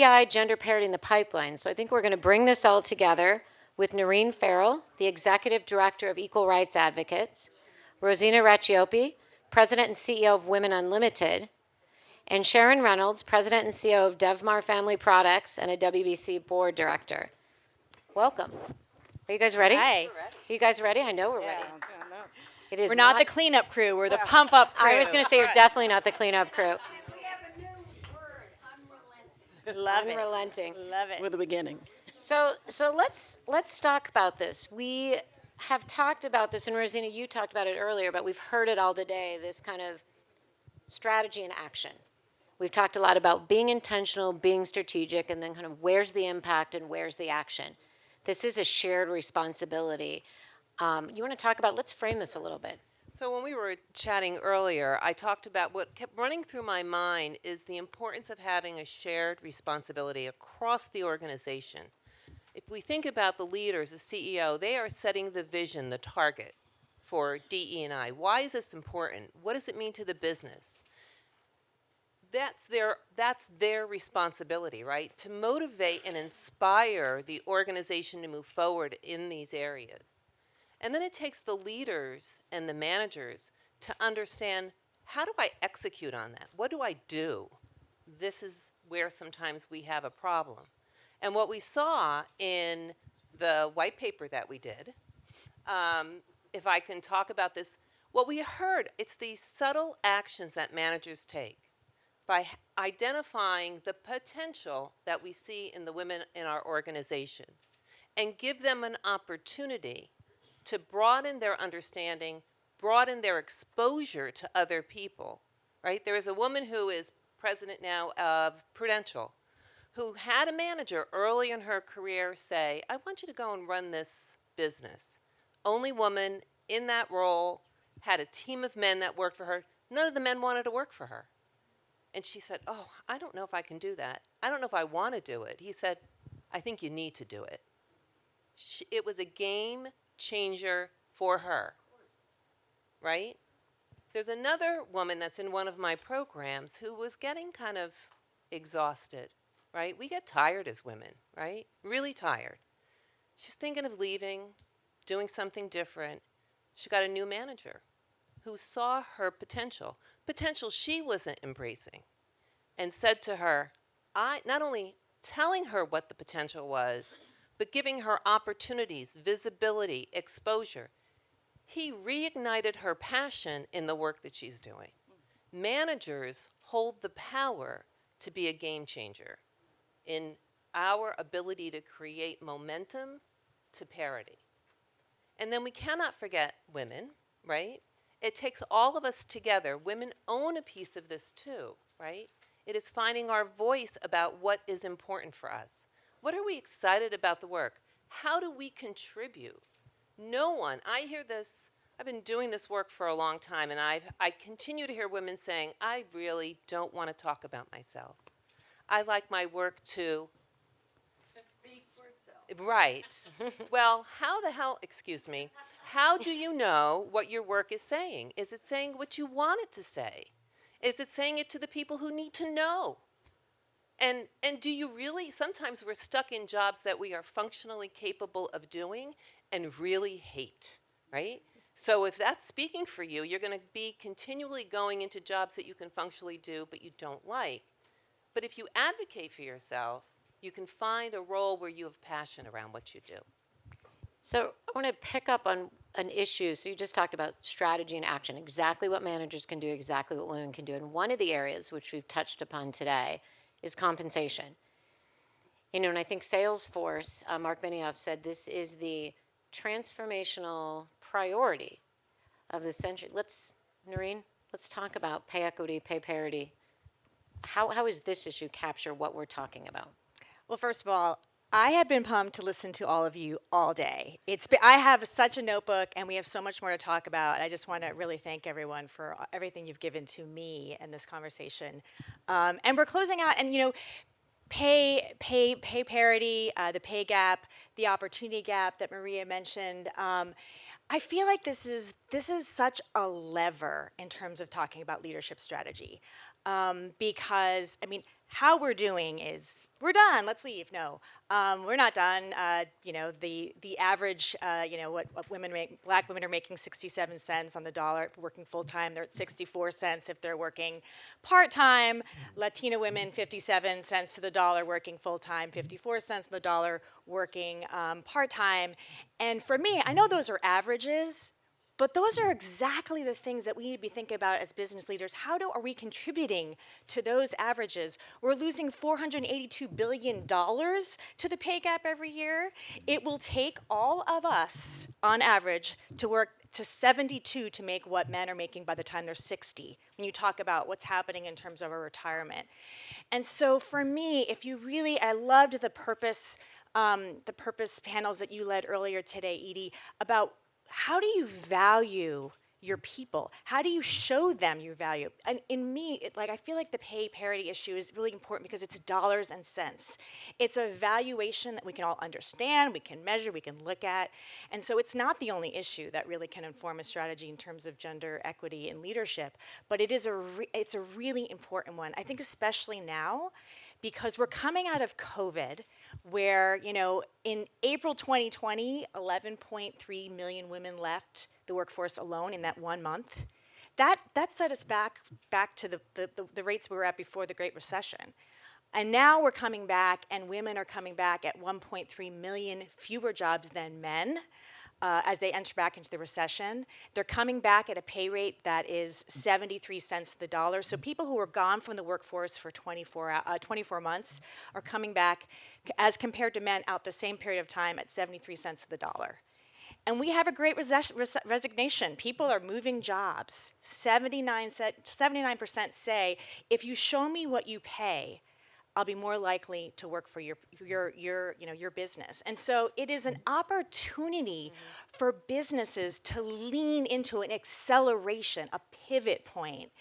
DEI, gender parity in the pipeline. So I think we're going to bring this all together with Noreen Farrell, the Executive Director of Equal Rights Advocates, Rosina Racioppi, President and CEO of Women Unlimited, and Sharon Reynolds, President and CEO of DevMar Family Products and a WBC Board Director. Welcome. Are you guys ready? Hi. Are you guys ready? I know we're ready. It is We're not the cleanup crew. We're the pump-up crew. I was going to say you're definitely not the cleanup crew. We have a new word, unrelenting. Love it. Unrelenting. Love it. With the beginning. So let's talk about this. We have talked about this, and Rosina, you talked about it earlier, but we've heard it all today, this kind of strategy and action. We've talked a lot about being intentional, being strategic, and then kind of where's the impact and where's the action. This is a shared responsibility. You want to talk about, let's frame this a little bit. So when we were chatting earlier, I talked about what kept running through my mind is the importance of having a shared responsibility across the organization. If we think about the leaders, the CEO, they are setting the vision, the target for DE&I. Why is this important? What does it mean to the business? That's their responsibility, right? To motivate and inspire the organization to move forward in these areas. And then it takes the leaders and the managers to understand, how do I execute on that? What do I do? This is where sometimes we have a problem. And what we saw in the white paper that we did, if I can talk about this, what we heard, it's these subtle actions that managers take by identifying the potential that we see in the women in our organization and give them an opportunity to broaden their understanding, broaden their exposure to other people, right? There is a woman who is president now of Prudential who had a manager early in her career say, I want you to go and run this business. Only woman in that role, had a team of men that worked for her. None of the men wanted to work for her. And she said, oh, I don't know if I can do that. I don't know if I want to do it. He said, I think you need to do it. It was a game changer for her, right? There's another woman that's in one of my programs who was getting kind of exhausted, right? We get tired as women, right? Really tired. She's thinking of leaving, doing something different. She got a new manager who saw her potential she wasn't embracing, and said to her, not only telling her what the potential was, but giving her opportunities, visibility, exposure. He reignited her passion in the work that she's doing. Managers hold the power to be a game changer in our ability to create momentum to parity. And then we cannot forget women, right? It takes all of us together. Women own a piece of this too, right? It is finding our voice about what is important for us. What are we excited about the work? How do we contribute? No one, I hear this, I've been doing this work for a long time, and I continue to hear women saying, I really don't want to talk about myself. I like my work to Speak for itself. right. Well, how do you know what your work is saying? Is it saying what you want it to say? Is it saying it to the people who need to know? And do you really, sometimes we're stuck in jobs that we are functionally capable of doing and really hate, right? So if that's speaking for you, you're going to be continually going into jobs that you can functionally do but you don't like. But if you advocate for yourself, you can find a role where you have passion around what you do. So I want to pick up on an issue. So you just talked about strategy and action, exactly what managers can do, exactly what women can do. And one of the areas which we've touched upon today is compensation. You know, and I think Salesforce, Mark Benioff said this is the transformational priority of the century. Noreen, let's talk about pay equity, pay parity. How is this issue capture what we're talking about? Well, first of all, I have been pumped to listen to all of you all day. I have such a notebook, and we have so much more to talk about. I just want to really thank everyone for everything you've given to me in this conversation. And we're closing out, and pay parity, the pay gap, the opportunity gap that Maria mentioned. I feel like this is such a lever in terms of talking about leadership strategy, because how we're doing is we're done. Let's leave. No, we're not done. The average, what women make, black women are making 67 cents on the dollar working full time. They're at 64 cents if they're working part time. Latina women 57 cents to the dollar working full time, 54 cents to the dollar working part time. And for me, I know those are averages. But those are exactly the things that we need to be thinking about as business leaders. Are we contributing to those averages? We're losing $482 billion to the pay gap every year. It will take all of us, on average, to work to 72 to make what men are making by the time they're 60, when you talk about what's happening in terms of our retirement. And so for me, I loved the purpose panels that you led earlier today, Edie, about how do you value your people? How do you show them your value? And in me, I feel like the pay parity issue is really important because it's dollars and cents. It's a valuation that we can all understand, we can measure, we can look at. And so it's not the only issue that really can inform a strategy in terms of gender equity and leadership, but it's a really important one. I think especially now, because we're coming out of COVID, where, in April 2020, 11.3 million women left the workforce alone in that 1 month. That set us back to the rates we were at before the Great Recession. And now we're coming back, and women are coming back at 1.3 million fewer jobs than men. As they enter back into the recession. They're coming back at a pay rate that is 73 cents to the dollar. So people who were gone from the workforce for 24 months are coming back, as compared to men, out the same period of time at 73 cents to the dollar. And we have a great resignation. People are moving jobs. 79% say, if you show me what you pay, I'll be more likely to work for your business. And so it is an opportunity for businesses to lean into an acceleration, a pivot point.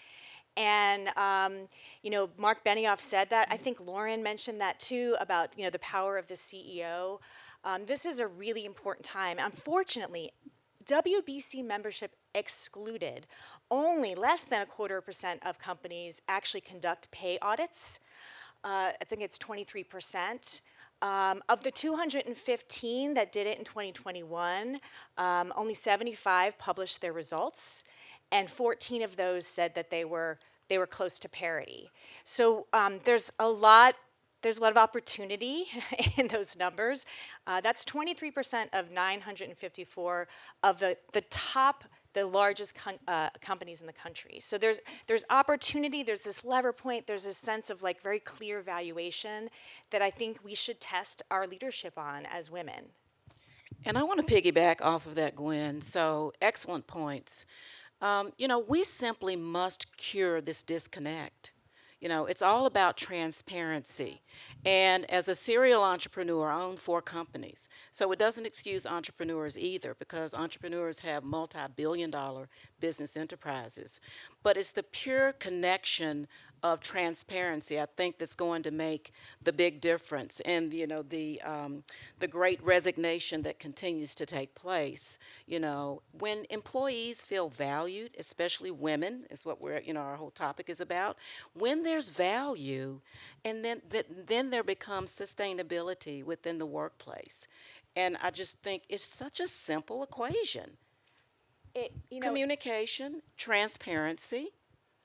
And Mark Benioff said that. I think Lauren mentioned that too, about the power of the CEO. This is a really important time. Unfortunately, WBC membership excluded, only less than 0.25% of companies actually conduct pay audits. I think it's 23%. Of the 215 that did it in 2021, only 75 published their results, and 14 of those said that they were close to parity. So there's a lot of opportunity in those numbers. That's 23% of 954 of the largest companies in the country. So there's opportunity, there's this lever point, there's this sense of very clear valuation that I think we should test our leadership on as women. And I want to piggyback off of that, Gwen. So excellent points. We simply must cure this disconnect. It's all about transparency. And as a serial entrepreneur, I own 4 companies. So it doesn't excuse entrepreneurs either, because entrepreneurs have multi-billion-dollar business enterprises. But it's the pure connection of transparency, I think, that's going to make the big difference. And the great resignation that continues to take place. When employees feel valued, especially women, is what our whole topic is about. When there's value, and then there becomes sustainability within the workplace. And I just think it's such a simple equation. Communication, transparency.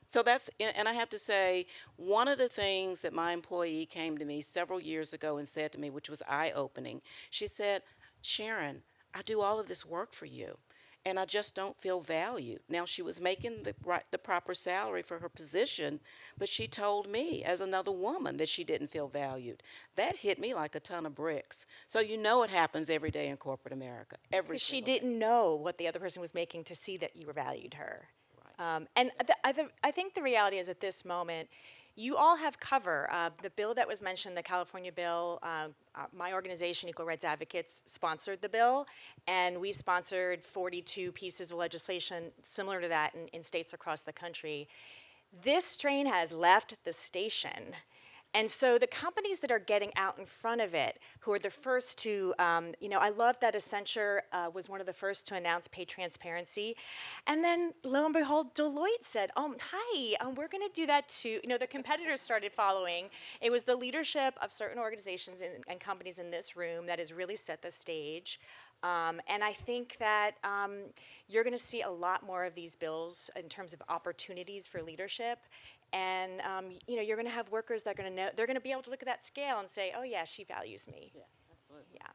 So and I have to say, one of the things that my employee came to me several years ago and said to me, which was eye-opening, she said, Sharon, I do all of this work for you, and I just don't feel valued. Now, she was making the proper salary for her position, but she told me, as another woman, that she didn't feel valued. That hit me like a ton of bricks. So it happens every day in corporate America. Because she didn't know what the other person was making to see that you valued her. And I think the reality is, at this moment, you all have cover. The bill that was mentioned, the California bill, my organization, Equal Rights Advocates, sponsored the bill, and we've sponsored 42 pieces of legislation similar to that in states across the country. This train has left the station, And so the companies that are getting out in front of it, who are the first to, I love that Accenture was one of the first to announce pay transparency. And then lo and behold, Deloitte said, hi, we're going to do that too. The competitors started following. It was the leadership of certain organizations and companies in this room that has really set the stage. And I think that you're going to see a lot more of these bills in terms of opportunities for leadership. And you're going to have workers that are going to know, they're going to be able to look at that scale and say, oh yeah, she values me. Yeah, absolutely. Yeah.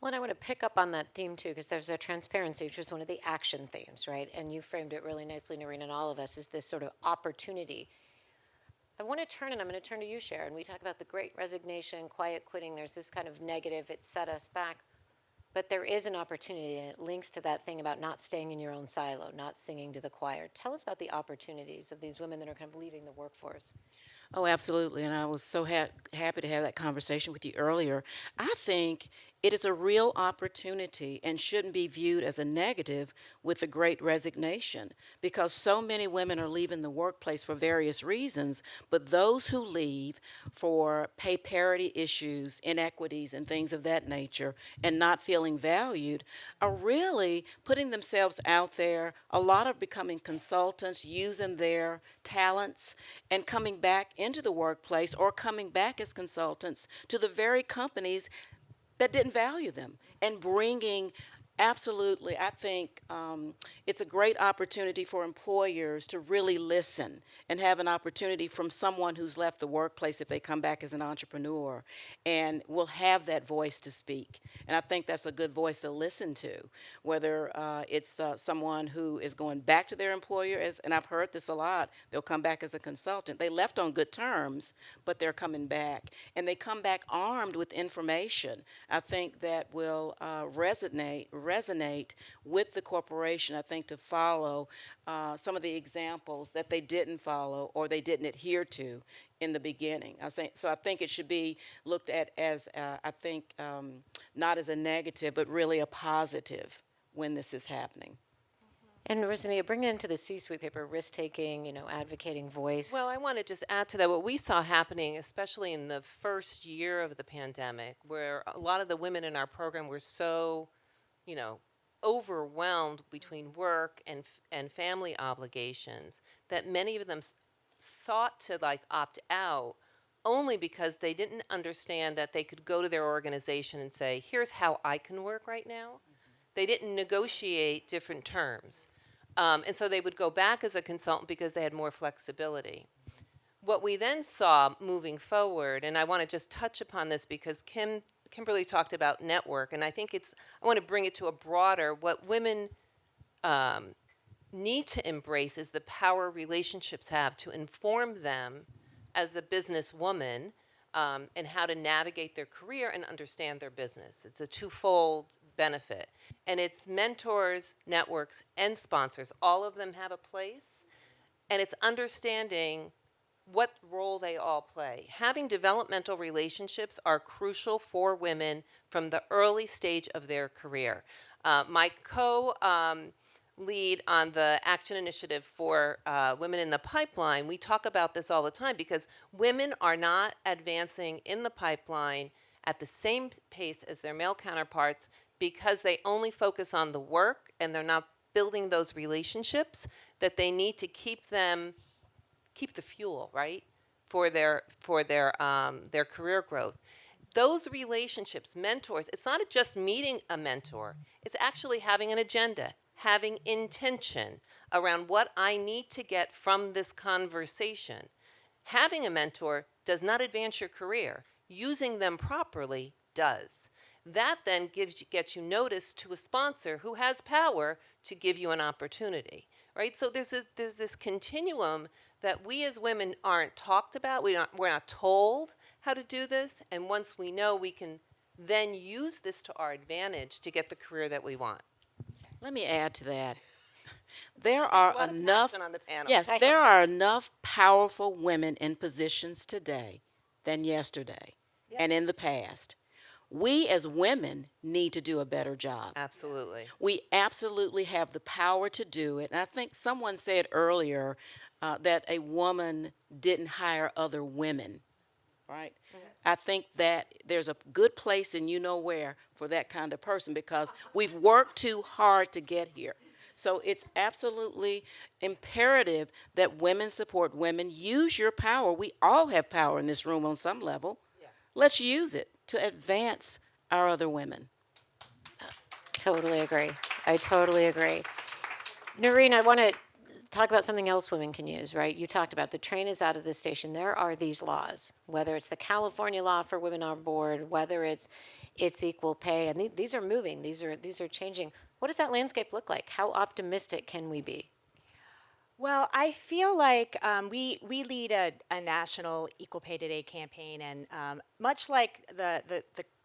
Well, and I want to pick up on that theme too, because there's a transparency, which is one of the action themes, right? And you framed it really nicely, Noreen, and all of us, is this sort of opportunity. I want to turn, and I'm going to turn to you, Sharon. We talk about the great resignation, quiet quitting. There's this kind of negative, it set us back. But there is an opportunity, and it links to that thing about not staying in your own silo, not singing to the choir. Tell us about the opportunities of these women that are kind of leaving the workforce. Oh, absolutely. And I was so happy to have that conversation with you earlier. I think it is a real opportunity and shouldn't be viewed as a negative with the great resignation because so many women are leaving the workplace for various reasons. But those who leave for pay parity issues, inequities, and things of that nature, and not feeling valued, are really putting themselves out there. A lot of becoming consultants, using their talents, and coming back into the workplace or coming back as consultants to the very companies that didn't value them and bringing absolutely, I think it's a great opportunity for employers to really listen and have an opportunity from someone who's left the workplace if they come back as an entrepreneur and will have that voice to speak. And I think that's a good voice to listen to, whether it's someone who is going back to their employer, and I've heard this a lot, they'll come back as a consultant. They left on good terms, but they're coming back. And they come back armed with information, I think that will resonate with the corporation, I think, to follow some of the examples that they didn't follow or they didn't adhere to in the beginning. So I think it should be looked at as, not as a negative, but really a positive when this is happening. And Rosina, bring it into the C-suite paper, risk-taking, advocating voice. Well, I want to just add to that what we saw happening, especially in the first year of the pandemic, where a lot of the women in our program were so, overwhelmed between work and family obligations that many of them sought to opt out only because they didn't understand that they could go to their organization and say, here's how I can work right now. They didn't negotiate different terms. And so they would go back as a consultant because they had more flexibility. What we then saw moving forward, and I want to just touch upon this because Kimberly talked about network, and I think I want to bring it to a broader, what women need to embrace is the power relationships have to inform them as a businesswoman and how to navigate their career and understand their business. It's a twofold benefit. And it's mentors, networks, and sponsors. All of them have a place. And it's understanding what role they all play. Having developmental relationships are crucial for women from the early stage of their career. My lead on the action initiative for women in the pipeline, we talk about this all the time because women are not advancing in the pipeline at the same pace as their male counterparts because they only focus on the work and they're not building those relationships that they need to keep the fuel, right, for their career growth. Those relationships, mentors, it's not just meeting a mentor, it's actually having an agenda, having intention around what I need to get from this conversation. Having a mentor does not advance your career. Using them properly does. That then gets you notice to a sponsor who has power to give you an opportunity, right? So there's this continuum that we as women aren't talked about. We're not told how to do this, and once we know, we can then use this to our advantage to get the career that we want. Let me add to that. There are A lot of enough passion on the panel. Yes, there are enough powerful women in positions today than yesterday and in the past. We as women need to do a better job. Absolutely. We absolutely have the power to do it. And I think someone said earlier that a woman didn't hire other women. right? I think that there's a good place and you know where for that kind of person because we've worked too hard to get here. So it's absolutely imperative that women support women. Use your power. We all have power in this room on some level. Let's use it to advance our other women. Totally agree. I totally agree. Noreen, I want to talk about something else women can use, right? You talked about the train is out of the station. There are these laws, whether it's the California law for women on board, whether it's equal pay, and these are moving. These are changing. What does that landscape look like? How optimistic can we be? Well, I feel like we lead a national equal pay today campaign, and much like the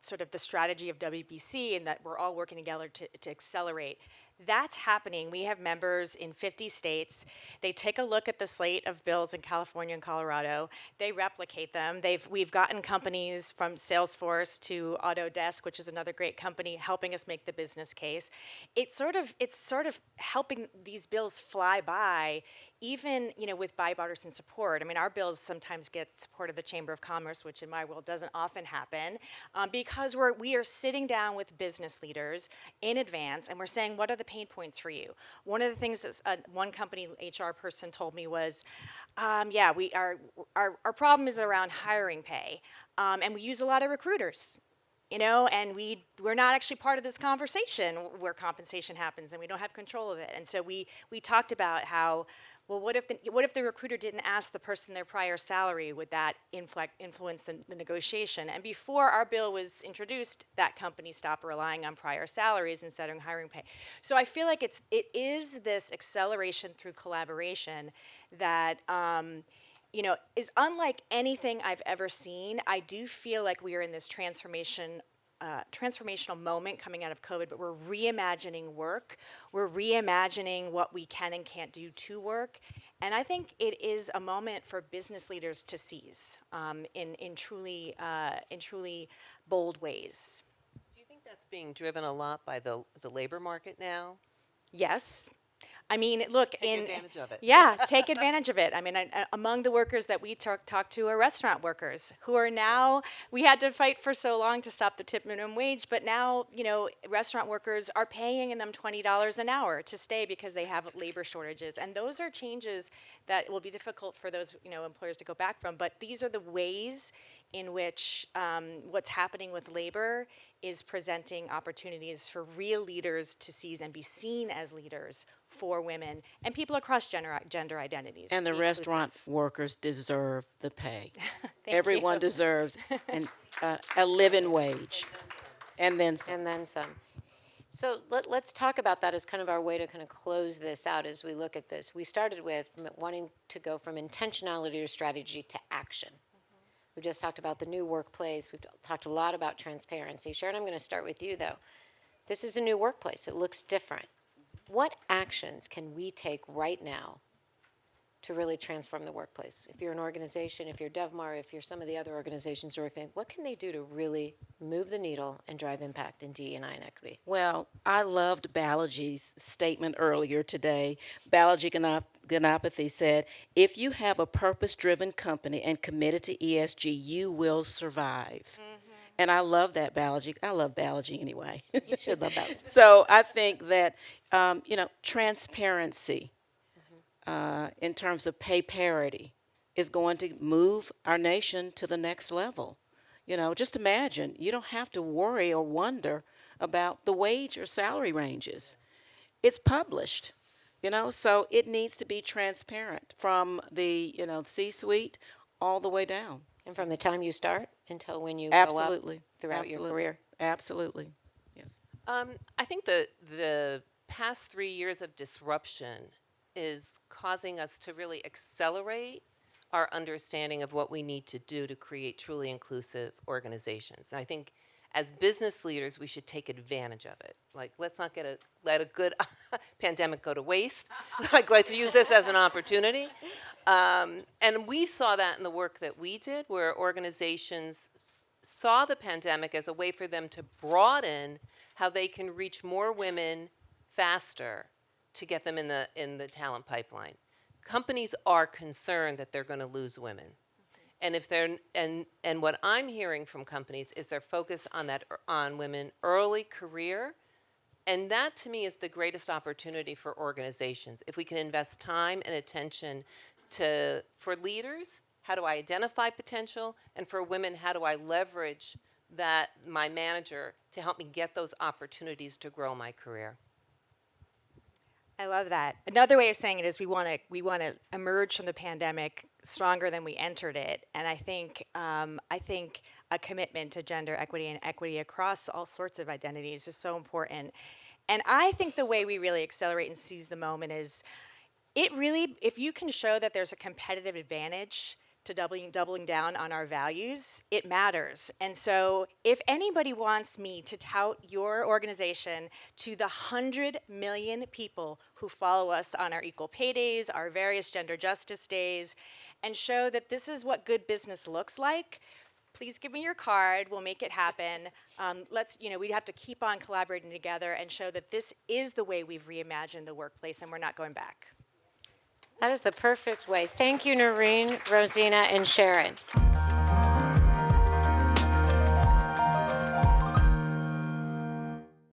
sort of the strategy of WBC, and that we're all working together to accelerate. That's happening. We have members in 50 states. They take a look at the slate of bills in California and Colorado. They replicate them. We've gotten companies from Salesforce to Autodesk, which is another great company, helping us make the business case. It's sort of helping these bills fly by, even with bipartisan support. I mean, our bills sometimes get support of the Chamber of Commerce, which in my world doesn't often happen, because we are sitting down with business leaders in advance and we're saying, what are the pain points for you? One of the things that one company HR person told me was, our problem is around hiring pay, and we use a lot of recruiters. And we're not actually part of this conversation where compensation happens, and we don't have control of it. And so we talked about how, well, what if the recruiter didn't ask the person their prior salary? Would that influence the negotiation? And before our bill was introduced, that company stopped relying on prior salaries and setting hiring pay. So I feel like it is this acceleration through collaboration that is unlike anything I've ever seen. I do feel like we are in this transformational moment coming out of COVID, but we're reimagining work. We're reimagining what we can and can't do to work. And I think it is a moment for business leaders to seize in truly bold ways. Do you think that's being driven a lot by the labor market now? Yes. I mean, look, Take advantage of it. Yeah, take advantage of it. I mean, among the workers that we talk to are restaurant workers who are now, we had to fight for so long to stop the tip minimum wage, but now, restaurant workers are paying them $20 an hour to stay because they have labor shortages. And those are changes that will be difficult for those, employers to go back from. But these are the ways in which what's happening with labor is presenting opportunities for real leaders to seize and be seen as leaders for women and people across gender identities. And the Be restaurant inclusive. workers deserve the pay. Thank Everyone you. deserves a living wage. And then some. And then some. So let's talk about that as kind of our way to kind of close this out as we look at this. We started with wanting to go from intentionality or strategy to action. We just talked about the new workplace. We've talked a lot about transparency. Sharon, I'm going to start with you, though. This is a new workplace. It looks different. What actions can we take right now to really transform the workplace? If you're an organization, if you're DevMar, if you're some of the other organizations working, what can they do to really move the needle and drive impact in DE&I and equity? Well, I loved Balaji's statement earlier today. Balaji Ganapathy said, if you have a purpose-driven company and committed to ESG, you will survive. And I love that, Balaji. I love Balaji anyway. You should love that. So I think that, transparency in terms of pay parity is going to move our nation to the next level. Just imagine, you don't have to worry or wonder about the wage or salary ranges. It's published, so it needs to be transparent from the, C-suite all the way down. And from the time you start until when you Absolutely. go up throughout your career. Absolutely. Yes. I think the past 3 years of disruption is causing us to really accelerate our understanding of what we need to do to create truly inclusive organizations. And I think as business leaders, we should take advantage of it. Like, let's not let a good pandemic go to waste. Like, let's use this as an opportunity. And we saw that in the work that we did, where organizations saw the pandemic as a way for them to broaden how they can reach more women faster to get them in the talent pipeline. Companies are concerned that they're going to lose women. And if they're and what I'm hearing from companies is they're focused on that on women early career, and that to me is the greatest opportunity for organizations. If we can invest time and attention to for leaders, how do I identify potential, and for women, how do I leverage that my manager to help me get those opportunities to grow my career. I love that. Another way of saying it is we want to emerge from the pandemic stronger than we entered it, and I think a commitment to gender equity and equity across all sorts of identities is so important. And I think the way we really accelerate and seize the moment is if you can show that there's a competitive advantage to doubling down on our values, it matters. And so if anybody wants me to tout your organization to the 100 million people who follow us on our equal pay days, our various gender justice days, and show that this is what good business looks like, please give me your card. We'll make it happen. We have to keep on collaborating together and show that this is the way we've reimagined the workplace and we're not going back. That is the perfect way. Thank you, Noreen, Rosina, and Sharon.